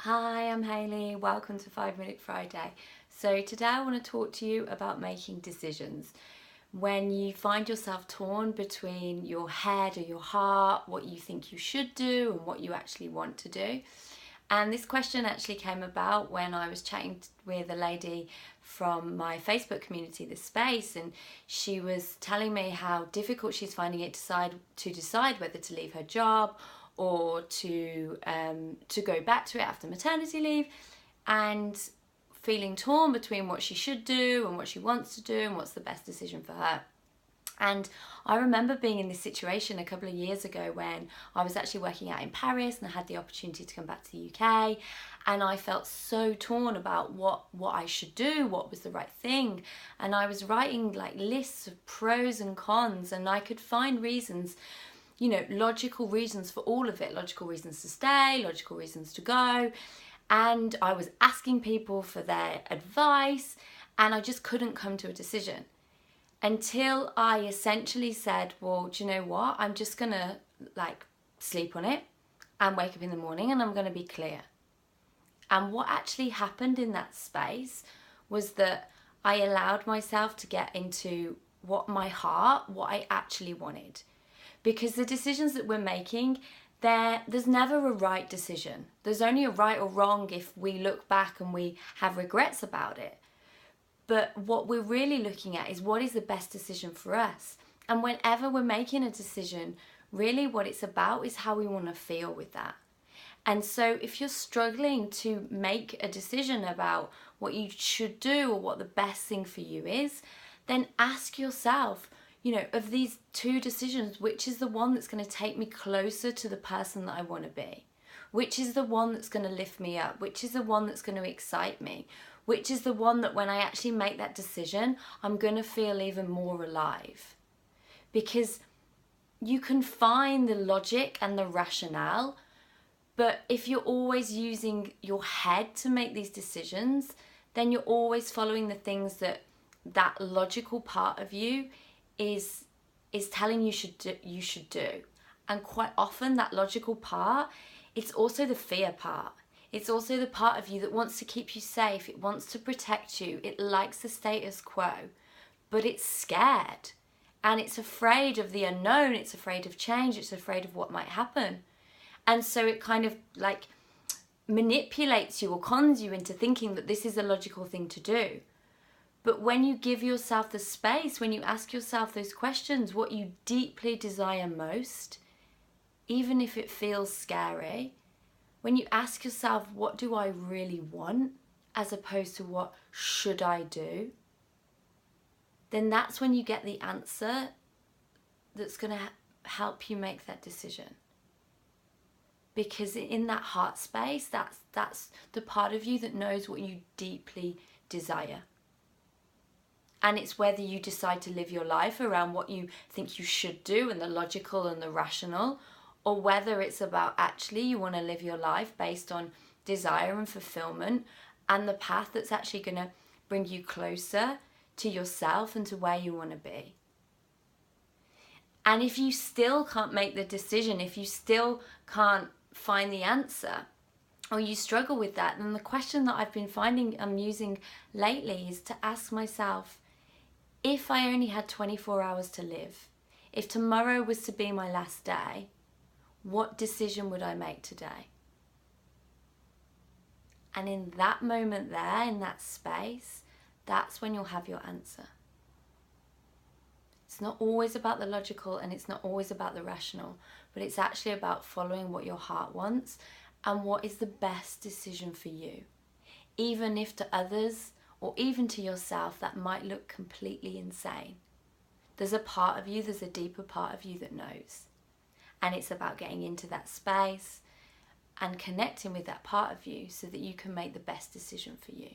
Hi, I'm Hayley. Welcome to 5 Minute Friday. So, today I want to talk to you about making decisions. When you find yourself torn between your head or your heart, what you think you should do and what you actually want to do. And this question actually came about when I was chatting with a lady from my Facebook community, The Space, and she was telling me how difficult she's finding it to decide whether to leave her job or to go back to it after maternity leave, and feeling torn between what she should do and what she wants to do and what's the best decision for her. And I remember being in this situation a couple of years ago when I was actually working out in Paris and I had the opportunity to come back to the UK, and I felt so torn about what I should do, what was the right thing. And I was writing like lists of pros and cons, and I could find reasons, logical reasons for all of it, logical reasons to stay, logical reasons to go. And I was asking people for their advice, and I just couldn't come to a decision. Until I essentially said, well, do you know what? I'm just going to sleep on it and wake up in the morning and I'm going to be clear. And what actually happened in that space was that I allowed myself to get into what I actually wanted. Because the decisions that we're making, there's never a right decision. There's only a right or wrong if we look back and we have regrets about it. But what we're really looking at is what is the best decision for us. And whenever we're making a decision, really what it's about is how we want to feel with that. And so if you're struggling to make a decision about what you should do or what the best thing for you is, then ask yourself, of these two decisions, which is the one that's going to take me closer to the person that I want to be? Which is the one that's going to lift me up? Which is the one that's going to excite me? Which is the one that when I actually make that decision, I'm going to feel even more alive? Because you can find the logic and the rationale, but if you're always using your head to make these decisions, then you're always following the things that logical part of you is telling you should do. And quite often that logical part, it's also the fear part. It's also the part of you that wants to keep you safe. It wants to protect you. It likes the status quo, but it's scared and it's afraid of the unknown. It's afraid of change. It's afraid of what might happen. And so it kind of manipulates you or cons you into thinking that this is a logical thing to do. But when you give yourself the space, when you ask yourself those questions, what you deeply desire most, even if it feels scary, when you ask yourself, what do I really want, as opposed to what should I do, then that's when you get the answer that's going to help you make that decision. Because in that heart space, that's the part of you that knows what you deeply desire. And it's whether you decide to live your life around what you think you should do and the logical and the rational, or whether it's about actually you want to live your life based on desire and fulfillment and the path that's actually going to bring you closer to yourself and to where you want to be. And if you still can't make the decision, if you still can't find the answer, or you struggle with that, then the question that I've been finding I'm using lately is to ask myself, if I only had 24 hours to live, if tomorrow was to be my last day, what decision would I make today? And in that moment there, in that space, that's when you'll have your answer. It's not always about the logical and it's not always about the rational, but it's actually about following what your heart wants and what is the best decision for you. Even if to others or even to yourself that might look completely insane. There's a part of you, there's a deeper part of you that knows. And it's about getting into that space and connecting with that part of you so that you can make the best decision for you.